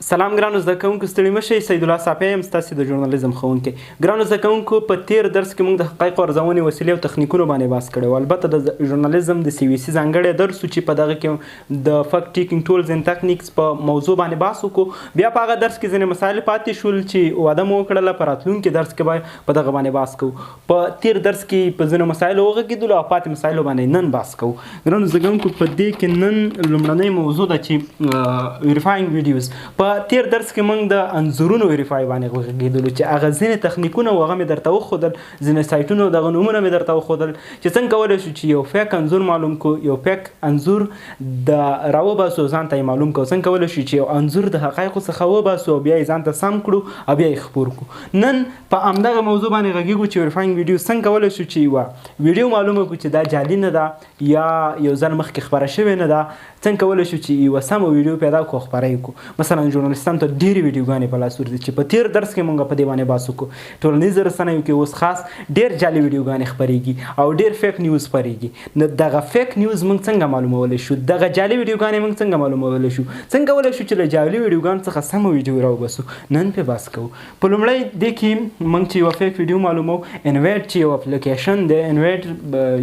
سلام ګرانو زده کوونکو، ستړي مه شئ. سید الله صافی یم، ستاسې د ژورنالیزم ښوونکی. ګرانو زده کوونکو، په تیر درس کې موږ د حقایقو، ارزونې، وسیلې او تخنیکونو باندې بحث کړی و. البته د ژورنالیزم د CVC ځانګړی درس و چې په دغه کې د فکټ ټیکینګ ټولز اینډ تکنیکس په موضوع باندې بحث وکړو. بیا په هغه درس کې ځینې مسایل پاتې شول چې وعده مو وکړله په راتلونکي درس کې به په دغه باندې بحث کوو. په تیر درس کې په ځینو مسایلو وغږېدلو او پاتې مسایلو باندې نن بحث کوو. ګرانو زده کوونکو، په دې کې نن لومړنۍ موضوع ده چې ویریفاینګ ویډیوز. په تیر درس کې موږ د انځورونو ویریفای باندې وغږېدلو چې هغه ځینې تخنیکونه و هغه مې درته وښودل، ځینې سایټونو دغه نومونه مې درته وښودل چې څنګه کولی شو چې یو فیک انځور معلوم کړو، یو فیک انځور د راوباسو ځان ته یې معلوم کړو، څنګه کولی شو چې یو انځور د حقایقو څخه وباسو او بیا یې ځان ته سم کړو او بیا یې خپور کړو. نن په همدغه موضوع باندې غږېږو چې ویریفاینګ ویډیو څنګه کولی شو چې یوه ویډیو معلومه کړو چې دا جعلي نه ده یا یو ځل مخکې خپره شوې نه ده. څنګه کولی شو چې یوه سمه ویډیو پیدا کړو او خپره یې کړو. مثلا ژورنالیستانو ته ډېرې ویډیوګانې په لاس ورځي چې په تیر درس کې موږ په دې باندې بحث وکړو. ټولنیزو رسنیو کې اوس خاص ډېر جعلي ویډیوګانې خپرېږي او ډېر فیک نیوز خپرېږي. نو دغه فیک نیوز موږ څنګه معلومولی شو؟ دغه جعلي ویډیوګانې موږ څنګه معلومولی شو؟ څنګه کولی شو چې له جعلي ویډیوګانو څخه سمه ویډیو راوباسو؟ نن پرې بحث کوو. په لومړی دې کې موږ چې یوه فیک ویډیو معلومو، انویډ چې یو اپلیکیشن دی، انویډ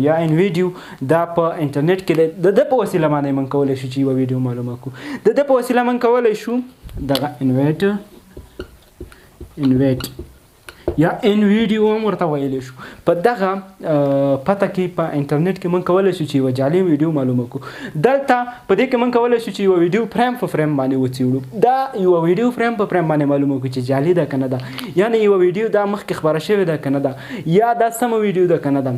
یا انویډیو، دا په انټرنیټ کې دی. د ده په وسیله باندې موږ کولی شو چې یوه ویډیو معلومه کړو. د ده په وسیله موږ کولی شو دغه انویډ یا انویډیو هم ورته ویلی شو. په دغه پته کې په انټرنیټ کې موږ کولی شو چې یوه جعلي ویډیو معلومه کړو. دلته په دې کې موږ کولی شو چې یوه ویډیو فریم په فریم باندې وڅېړو. دا یوه ویډیو فریم په فریم باندې معلومه کړو چې جعلي ده که نه ده، یعنې یوه ویډیو دا مخکې خپره شوې ده که نه ده، یا دا سمه ویډیو ده که نه ده.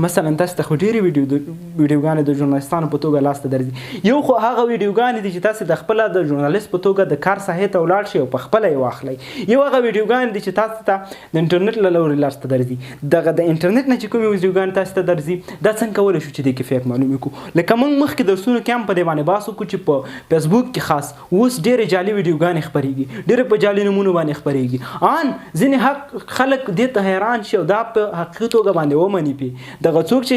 مثلا تاسو ته خو ډېرې ویډیوګانې د ژورنالیستانو په توګه لاسته درځي. یو خو هغه ویډیوګانې دي چې تاسو د خپله د ژورنالیست په توګه د کار ساحې ته ولاړ شئ او په خپله یې واخلئ. یو هغه ویډیوګانې دي چې تاسو ته د انټرنیټ له لورې لاسته درځي. دغه د انټرنیټ نه چې کومې ویډیوګانې تاسو ته درځي، دا څنګه کولی شو چې دې کې فیک معلومې کړو؟ لکه موږ مخکې درسونو کې هم په دې باندې بحث وکړو چې په فیسبوک کې خاص اوس ډېرې جعلي ویډیوګانې خپرېږي، ډېرې په جعلي نومونو باندې خپرېږي. ان ځینې خلک دې ته حیران شي او دا په حقیقي توګه باندې ومني پې دغه څوک چې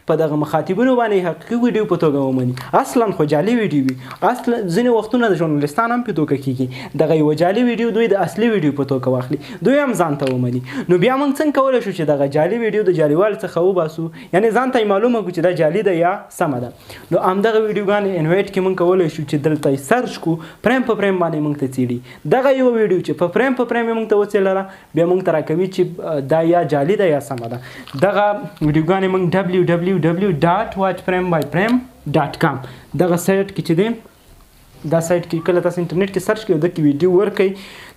په دغه مخاطبینو باندې حقیقي ویډیو په توګه ومني. اصلا خو جعلي ویډیو وي. اصلا ځینې وختونه د ژورنالیستان هم په توګه کېږي دغه یوه جعلي ویډیو دوی د اصلي ویډیو په توګه واخلي، دوی هم ځان ته ومني. نو بیا موږ څنګه کولی شو چې دغه جعلي ویډیو د جعلیوالي څخه وباسو، یعنې ځان ته یې معلومه کړو چې دا جعلي ده یا سمه ده. نو همدغه ویډیوګانې انویډ کې موږ کولی شو چې دلته یې سرچ کړو، فریم په فریم باندې موږ ته څېړي. دغه یوه ویډیو چې په فریم یې موږ ته وڅېړله، بیا موږ ته راکوي چې دا یا جعلي ده یا سمه ده. دغه ویډیوګانې موږ www.watchframebybframe.com دغه سایټ کې چې دی، دا سایټ کې کله تاسو انټرنیټ کې سرچ کړئ، دغه ویډیو ورکوئ.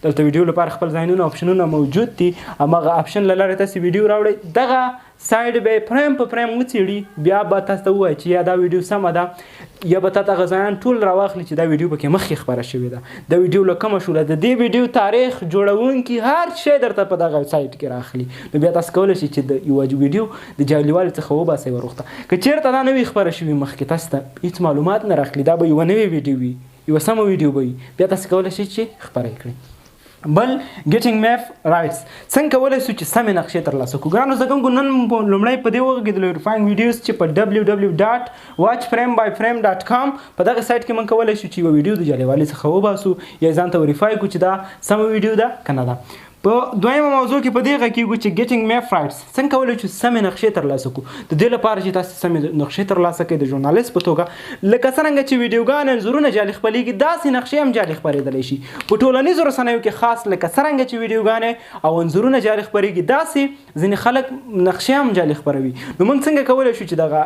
دلته ویډیو لپاره خپل ځایونه اپشنونه موجود دي، هماغه اپشن له لارې تاسو ویډیو راوړئ. دغه سایډ به یې فریم په فریم وڅېړي، بیا به تاسو ته ووایي چې یا دا ویډیو سمه ده، یا به تا ته هغه ځایان ټول راواخلي چې دا ویډیو پکې مخکې خپره شوې ده، دا ویډیو له کومه شوله، د دې ویډیو تاریخ، جوړونکي، هر شی درته په دغه سایټ کې راخلي. نو بیا تاسو کولی شئ چې د یوه ویډیو د جعلیوالي څخه وباسئ وروخته. که چېرته دا نه وي خپره شوي مخکې، تاسو ته هېڅ معلومات نه راخلي، دا به یوه نوې ویډیو وي، یوه سمه ویډیو به وي، بیا تاسو کولی شئ چې خپره یې کړئ. بل ګیټینګ میپ رایټس، څنګه کولی شو چې سمې نقشې ترلاسه کړو؟ ګرانو زده کوونکو، نن لومړی په دې وغږېدلو ویریفاینګ ویډیوز چې په www.watchframebybframe.com په دغه سایټ کې موږ کولی شو چې یوه ویډیو د جعلیوالي څخه وباسو یا ځان ته ویریفای کړو چې دا سمه ویډیو ده که نه ده. په دویمه موضوع کې په دې غږېږو چې ګیټینګ میپ رایټس، څنګه کولی شو سمې نقشې ترلاسه کړو؟ د دې لپاره چې تاسو سمې نقشې ترلاسه کړئ د ژورنالیست په توګه، لکه څرنګه چې ویډیوګانې، انځورونه جعلي خپرېږي، داسې نقشې هم جعلي خپرېدلی شي. په ټولنیزو رسنیو کې خاص لکه څرنګه چې ویډیوګانې او انځورونه جعلي خپرېږي، داسې ځینې خلک نقشې هم جعلي خپروي. نو موږ څنګه کولی شو چې دغه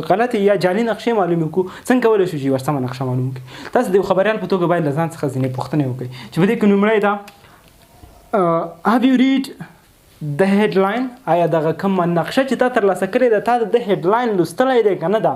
غلطې یا جعلي نقشې معلومې کړو؟ څنګه کولی شو چې یوه سمه نقشه معلومه کړو؟ تاسو د یو خبریال په توګه باید له ځان څخه ځینې پوښتنې وکړئ چې په دې کې لومړی ده have you read the headline؟ آیا دغه کومه نقشه چې تا ترلاسه کړې ده، تا د هیډلاین لوستلی دی که نه ده؟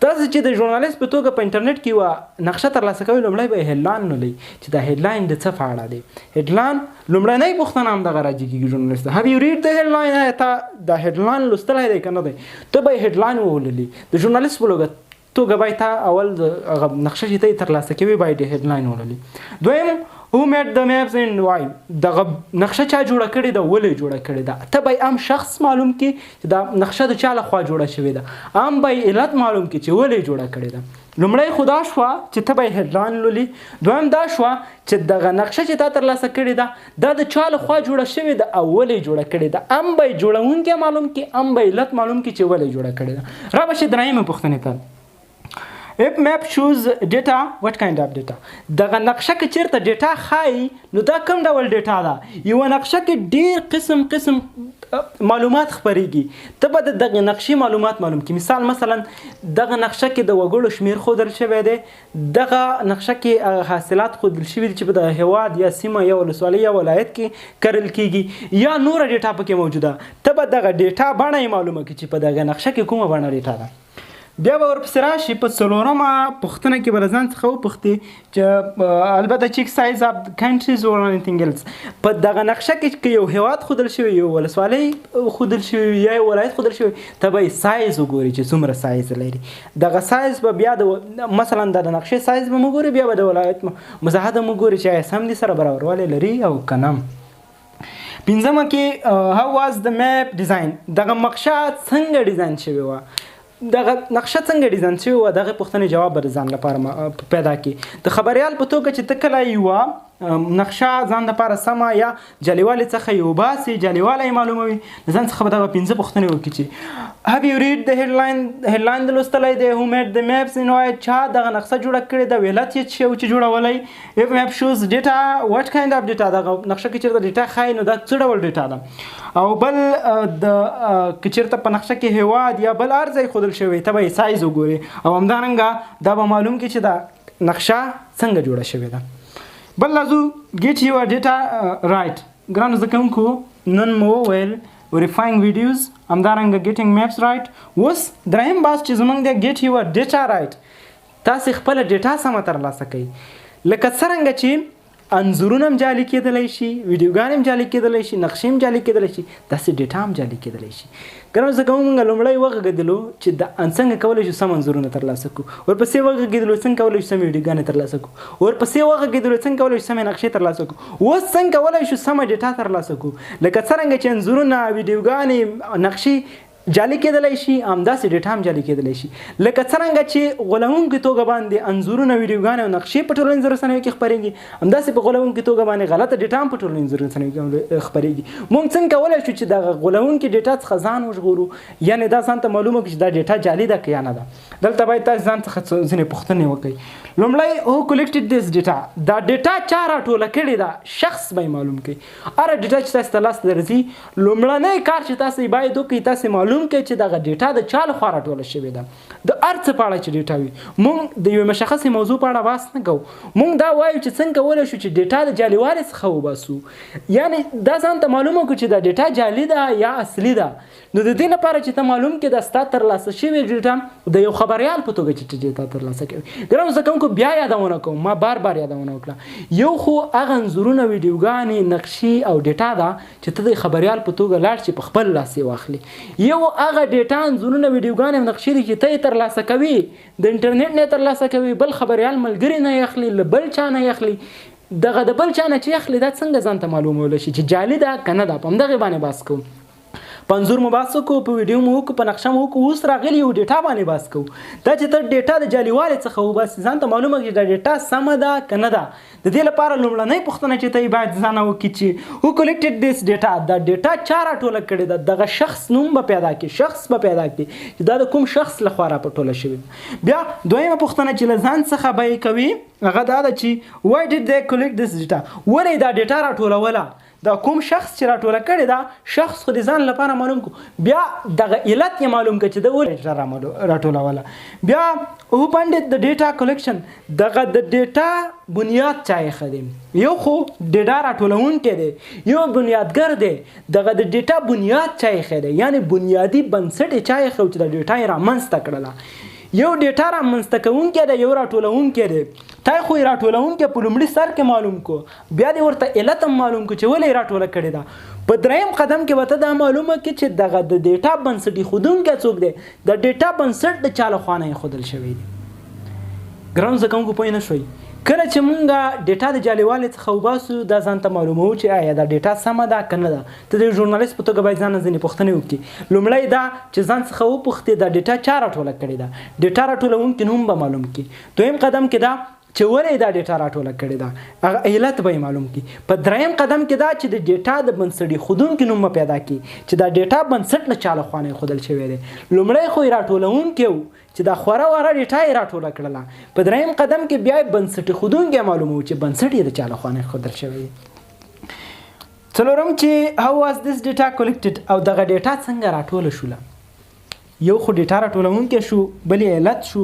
تاسو چې د ژورنالیست په توګه په انټرنیټ کې یوه نقشه ترلاسه کوئ، لومړی به یې هیډلاین ولولئ چې دا هیډلاین د څه په اړه دی. هیډلاین لومړنۍ پوښتنه همدغه راجي کېږي ژورنالیست ته. have you read the headline؟ آیا تا دا هیډلاین لوستلی دی که نه دی؟ ته به یې هیډلاین وولولي. د ژورنالیست په توګه باید تا اول هغه نقشه چې ته یې ترلاسه کوې باید یې هیډلاین ولولي. دویم who made the maps and why؟ دغه نقشه چا جوړه کړې ده، ولې جوړه کړې ده؟ ته به عام شخص معلوم کړي چې دا نقشه د چا لخوا جوړه شوې ده، عام به علت معلوم کړي چې ولې جوړه کړې ده. لومړی خو دا شوه چې ته به یې هیډلاین لولي. دویم دا شوه چې دغه نقشه چې تا ترلاسه کړې ده دا د چا لخوا جوړه شوې ده او ولې جوړه کړې ده. ام به یې جوړونکی معلوم کړي، ام به یې علت معلوم کړي چې ولې جوړه کړې ده. را به شي درېیمې پوښتنې ته. If map shows data, what kind of data? دغه نقشه کې چیرته ډیټا ښایي نو دا کوم ډول ډیټا ده؟ یوه نقشه کې ډېر قسم معلومات خپرېږي. ته به د دغه نقشې معلومات معلوم کړي. مثلا دغه نقشه کې د وګړو شمېر ښودل شوی دی، دغه نقشه کې حاصلات ښودل شوي دي چې په دغه هېواد یا سیمه یا ولسوالۍ یا ولایت کې کرل کېږي یا نوره ډیټا پکې موجوده. ته به دغه ډیټا بڼه یې معلومه کړي چې په دغه نقشه کې کومه بڼه ډیټا ده. بیا به ورپسې راشي په څلورمه پوښتنه کې به له ځان څخه وپوښتې چې البته چیک سایز اف کنټریز اور انیثینګ ایلس. په دغه نقشه کې که یو هېواد ښودل شوی، یو ولسوالۍ ښودل شوی یا یو ولایت ښودل شوی، ته به یې سایز وګوري چې څومره سایز لري. دغه سایز به بیا د مثلا د نقشې سایز به مو ګوري، بیا به د ولایت مساحت هم وګوري چې آیا سم دي سره برابروالی لري او که نه. پنځمه کې how was the map design؟ دغه نقشه څنګه ډیزاین شوې وه؟ دغه نقشه څنګه ډیزاین شوې وه؟ دغې پوښتنې جواب به د ځان لپاره پیدا کړي. د خبریال په توګه چې ته کله یوه نقشه ځان لپاره سمه یا جعلي څخه یې وباسې، جعلي یې معلوموي، د ځان څخه به دغه 5 پوښتنې وکړي چې have you read the headline د لوستلی دی؟ who made the maps in white؟ چا دغه نقشه جوړه کړې ده؟ علت یې څه و چې جوړولی؟ if map shows data what kind of data؟ دغه نقشه کې چېرته ډیټا ښایي نو دا څه ډول ډیټا ده؟ او بل که چېرته په نقشه کې هېواد یا بل هر ځای ښودل شوی ته به یې سایز وګورې او همدارنګه دا به معلوم کړي چې دا نقشه څنګه جوړه شوې ده. بل لازو get your data right. ګرانو زده کوونکو نن مو وویل verifying videos همدارنګه getting maps right. اوس درېیم بحث چې زموږ دی get your data right. تاسې خپله ډیټا سمه ترلاسه کوئ. لکه څرنګه چې انځورونه هم جعلي کېدلی شي، ویډیوګانې هم جعلي کېدلی شي، نقشې هم جعلي کېدلی شي، داسې ډیټا هم جعلي کېدلی شي. ګرانو زده کوونکو موږ لومړی وغږېدلو چې څنګه کولی شو سم انځورونه ترلاسه کړو، ورپسې وغږېدلو څنګه کولی شو سمې ویډیوګانې ترلاسه کړو، ورپسې وغږېدلو څنګه کولی شو سمې نقشې ترلاسه کړو، اوس څنګه کولی شو سمه ډیټا ترلاسه کړو. لکه څرنګه چې انځورونه، ویډیوګانې، نقشې جعلي کېدلی شي همداسې ډیټا هم جعلي کېدلی شي. لکه څرنګه چې غولونکې توګه باندې انځورونه، ویډیوګانې او نقشې په ټولنیزو رسنیو کې خپرېږي همداسې په غولونکې توګه باندې غلطه ډیټا هم په ټولنیزو رسنیو کې خپرېږي. موږ څنګه کولی شو چې دغه غولونکې ډیټا څخه ځان وژغورو، یعنې دا ځان ته معلومه کړو چې دا ډیټا جعلي ده که یا نه ده. دلته باید تاسو ځان څخه ځینې پوښتنې وکړئ. لومړی who collected this data؟ دا ډیټا چا راټوله کړې ده؟ شخص به یې معلوم کړئ. هره ډیټا چې تاسو ته لاس ته درځي لومړنی کار چې تاسو یې باید وکړئ تاسې معلوم کړئ چې دغه ډیټا د چا لخوا راټوله شوې ده. د هر څه په اړه چې ډیټا وي، موږ د یوې مشخصې موضوع په اړه بحث نه کوو، موږ دا وایو چې څنګه کولی شو چې ډیټا د جعلیوالي څخه وباسو، یعنې دا ځان ته معلومه کړو چې دا ډیټا جعلي ده یا اصلي ده. نو د دې لپاره چې ته معلوم کړې دا ستا ترلاسه شوې ډیټا د یو خبریال په توګه چې ډیټا ترلاسه کوي. ګرانو زده کوونکو بیا یادونه کوم، ما بار یادونه وکړه، یو خو هغه انځورونه، ویډیوګانې، نقشې او ډیټا ده چې ته د خبریال په توګه لاړ چې په خپل لاس یې واخلي. یو هغه ډیټا، انځورونه، ویډیوګانې او نقشې دي چې ته یې ترلاسه کوي، د انټرنیټ نه یې ترلاسه کوي، بل خبریال ملګري نه یې اخلي، له بل چا نه یې اخلي. دغه د بل چا نه چې اخلي دا څنګه ځان ته معلومولی شي چې جعلي ده که نه ده؟ په همدغې باندې بحث کوو. په انځور مو بحث وکړو، په ویډیو مو وکړو، په نقشه مو وکړو، اوس راغلي یو ډیټا باندې بحث کوو. دا چې ته ډیټا د جعلیوالي څخه وباسې، ځان ته معلومه کړي چې دا ډیټا سمه ده که نه ده. د دې لپاره لومړنۍ پوښتنه چې ته یې باید ځان وکړي چې who collected this data؟ دا ډیټا چا راټوله کړې ده؟ دغه شخص نوم به پیدا کړي، شخص به پیدا کړي چې دا د کوم شخص لخوا راټوله شوې. بیا دویمه پوښتنه چې له ځان څخه به یې کوي هغه دا ده چې why did they collect this data؟ ولې دا ډیټا راټولوله؟ دا کوم شخص چې راټوله کړې ده شخص خو د ځان لپاره معلوم کړو، بیا دغه علت یې معلوم کړه چې د ولې راټولوله. بیا who funded the data collection؟ دغه د ډیټا بنیاد چا ایښی دی؟ یو خو ډیټا راټولونکی دی، یو بنیادګر دی. دغه د ډیټا بنیاد چا ایښی دی، یعنې بنیادي بنسټ یې چا ایښی چې د ډیټا یې رامنځته کړله. یو ډیټا رامنځته کوونکی دی، یو راټولونکی دی. تا خو یې راټولونکی په لومړي سر کې معلوم کړو، بیا دې ورته علت هم معلوم کړو چې ولې یې راټوله کړې ده. په درېیم قدم کې به ته دا معلومه کړې چې دغه د ډیټا بنسټ ایښودونکی څوک دی، د ډیټا بنسټ د چا لخوا نه ایښودل شوی دی. ګرانو زده کوونکو پوه نه شوئ، کله چې مونږ ډیټا د جعلیوالي څخه وباسو دا ځان ته معلوموو چې آیا دا ډیټا سمه ده که نه ده. ته د ژورنالیست په توګه باید ځان نه ځینې پوښتنې وکړي. لومړی دا چې ځان څخه وپوښتې دا ډیټا چا راټوله کړې ده. ډیټا راټولونکي نوم به معلوم کړي. دویم قدم کې دا چې ولې دا ډیټا راټوله کړې ده هغه علت به یې معلوم کړي. په دریم قدم کې دا چې د ډیټا د بنسټ ایښودونکي نوم به پیدا کړي چې دا ډیټا بنسټ له چا لخوا نه ایښودل شوی دی. لومړی خو یې راټولونکی و چې دا خوره وره ډیټا یې راټوله کړله. په دریم قدم کې بیا یې بنسټ ایښودونکی معلوموو چې بنسټ یې د چا لخوا نه ایښودل شوی دی. څلورم چې how was this data collected او دغه ډیټا څنګه راټوله شوله. یو خو ډیټا راټولونکی شو، بل یې علت شو،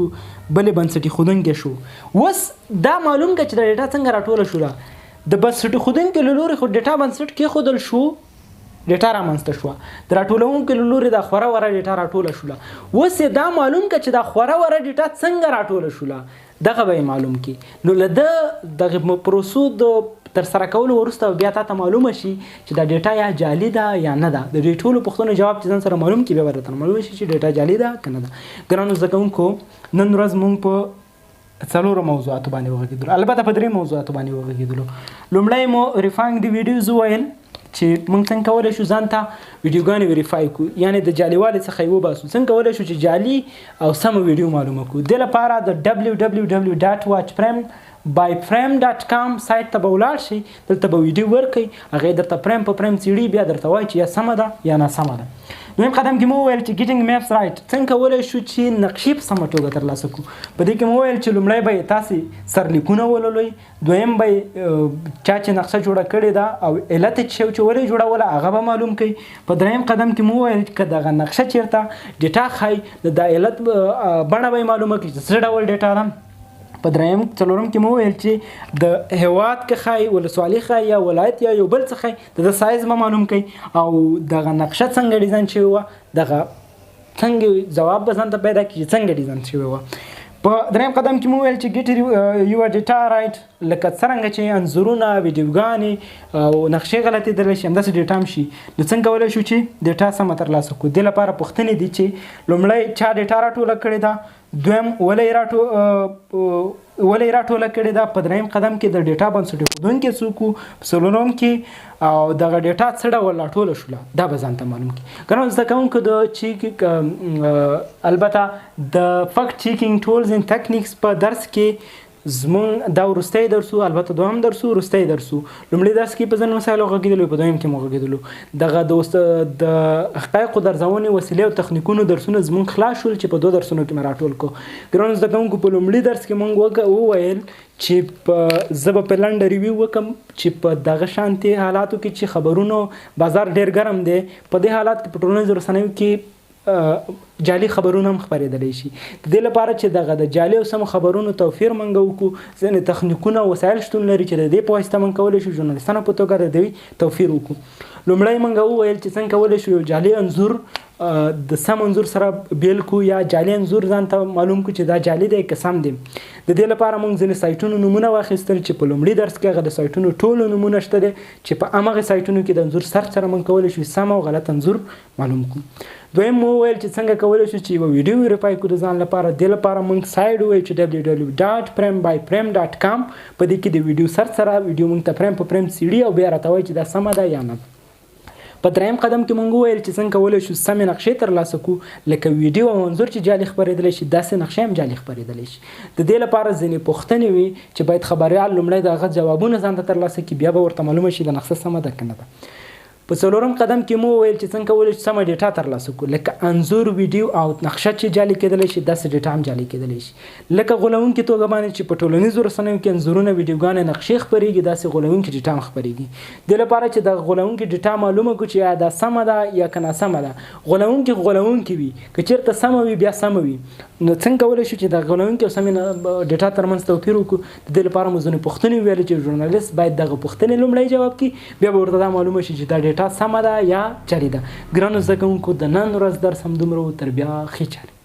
بل یې بنسټ ایښودونکی شو. اوس دا معلوم کړه چې دا ډیټا څنګه راټوله شوله. د بنسټ ایښودونکي له لورې خو ډیټا بنسټ کېښودل شو، ډیټا رامنځته شوه. د راټولونکي له لورې دا خوره وره ډیټا راټوله شوله. اوس یې دا معلوم کړه چې دا خوره وره ډیټا څنګه راټوله شوله، دغه به یې معلوم کړي. نو له ده دغه پروسو د ترسره کولو وروسته بیا تا ته معلومه شي چې دا ډیټا یا جعلي ده یا نه ده. د دې ټولو پوښتنو جواب چې ځان سره معلوم کړي بیا به درته معلومه شي چې ډیټا جعلي ده که نه ده. ګرانو زده کوونکو، نن ورځ موږ په 4 موضوعاتو باندې وغږېدلو، البته په 3 موضوعاتو باندې وغږېدلو. لومړی مو ریفاینګ د ویډیوز وویل چې موږ څنګه کولی شو ځان ته ویډیوګانې ویریفای کړو، یعنې د جعلیوالي څخه یې وباسو. څنګه کولی شو چې جعلي او سمه ویډیو معلومه کړو. دې لپاره د www.watchframe.com سایټ ته به ولاړ شئ. دلته به ویډیو ورکوي، هغې درته فریم په فریم څیړي، بیا درته وایي چې یا سمه ده یا ناسمه ده. دویم قدم کې مو وویل چې ګیټینګ میپس رایټ، څنګه کولی شو چې نقشې په سمه توګه ترلاسه کړو. په دې کې مو وویل چې لومړی به یې تاسې سرلیکونه ولولئ، دویم به چا چې نقشه جوړه کړې ده او علت یې چې ولې جوړوله هغه به معلوم کړئ. په دریم قدم کې مو وویل که دغه نقشه چېرته ډیټا ښایي نو د علت بڼه به یې معلومه کړي چې څه ډول ډیټا ده. په څلورم کې مو وویل چې د هیواد که ښایي، ولسوالي ښایي یا ولایت یا یو بل څه ښایي، د سایز به معلوم کړئ او دغه نقشه څنګه ډیزاین شوې وه، دغه څنګه جواب به ځان ته پیدا کړي چې څنګه ډیزاین شوې وه. په دریم قدم کې مو ویل چې ګیټ یور ډیټا رایټ، لکه څرنګه چې انځورونه، ویډیوګانې او نقشې غلطېدلی شي همداسې ډیټا هم شي. نو څنګه کولی شو چې ډیټا سمه ترلاسه کړو. دې لپاره پوښتنې دي چې لومړی چا ډیټا راټوله کړې ده، دویم ولې راټوله کړې ده، په دریم قدم کې د ډیټا بنسټ ایښودونکي څوک وو، په څلورم کې او دغه ډیټا څه ډول راټوله شوله دا به ځان ته معلوم کړي. ګرانو زده کوونکو، د البته د فکټ چیکینګ ټولز ان تکنیکس په درس کې زمونږ دا وروستی درس و، البته دوهم درس و، وروستی درس و. لومړي درس کې په ځینو مسایلو غږېدلو، په دویم کې مو غږېدلو. دغه د حقایقو د ارزونې وسیلې او تخنیکونو درسونه زمونږ خلاص شول چې په 2 درسونو کې مې راټول کړو. ګرانو زده کوونکو، په لومړي درس کې مونږ وویل چې زه به په لنډه ریویو وکړم چې په دغه شانتي حالاتو کې چې خبرونو بازار ډېر ګرم دی، په دې حالات کې په ټولنیزو رسنیو کې جعلي خبرونه هم خپرېدلی شي. د دې لپاره چې دغه د جعلي او سمو خبرونو توفیر موږ وکړو، ځینې تخنیکونه او وسایل شتون لري چې د دې په واسطه موږ کولی شو ژورنالیستانو په توګه د دوی توفیر وکړو. لومړی موږ وویل چې څنګه کولی شو یو جعلي انځور د سم انځور سره بیل کړو، یا جعلي انځور ځان ته معلوم کړو چې دا جعلي دی که سم دی. د دې لپاره موږ ځینې سایټونو نومونه واخیستل چې په لومړي درس کې هغه د سایټونو ټولو نومونه شته دي چې په همغه سایټونو کې د انځور سرچ سره موږ کولی شو سم او غلط انځور معلوم کړو. دویم مو وویل چې څنګه کولی شو چې یوه ویډیو ویریفای کړو د ځان لپاره. دې لپاره موږ سایټ وویل چې www.frame-by-frame.com، په دې کې د ویډیو سرچ سره ویډیو موږ ته فریم په فریم څیړي او بیا راته وایي چې دا سمه ده یا نه. په دریم قدم کې موږ وویل چې څنګه کولی شو سمې نقشې ترلاسه کړو، لکه ویډیو او انځور چې جعلي خپرېدلی شي داسې نقشې هم جعلي خپرېدلی شي. د دې لپاره ځینې پوښتنې وي چې باید خبریال لومړی د هغه جوابونه ځان ته ترلاسه کړي، بیا به ورته معلومه شي د نقشه سمه ده که نه ده. په څلورم قدم کې مو وویل چې څنګه کولی شو سمه ډیټا ترلاسه کړو، لکه انځور، ویډیو او نقشه چې جعلي کېدلی شي داسې ډیټا هم جعلي کېدلی شي. لکه غولونکې توګه باندې چې په ټولنیزو رسنیو کې انځورونه، ویډیوګانې، نقشې خپرېږي، داسې غولونکې ډیټا هم خپرېږي. دې لپاره چې د غولونکې ډیټا معلومه کړو چې یا دا سمه ده یا که ناسمه ده. غولونکې وي، که چېرته سمه وي بیا سمه وي، نو څنګه کولی شو چې د غولونکې او سمې ډیټا ترمنځ توپیر وکړو. د دې لپاره مو ځینې پوښتنې ویلې چې ژورنالیست باید دغه پوښتنې لومړی جواب کړي، بیا به ورته دا معلومه شي چې دا ډیټا سمه ده یا جعلي ده. ګرانو زده کوونکو، د نن ورځ درس همدومره و، تر بیا ښې چارې.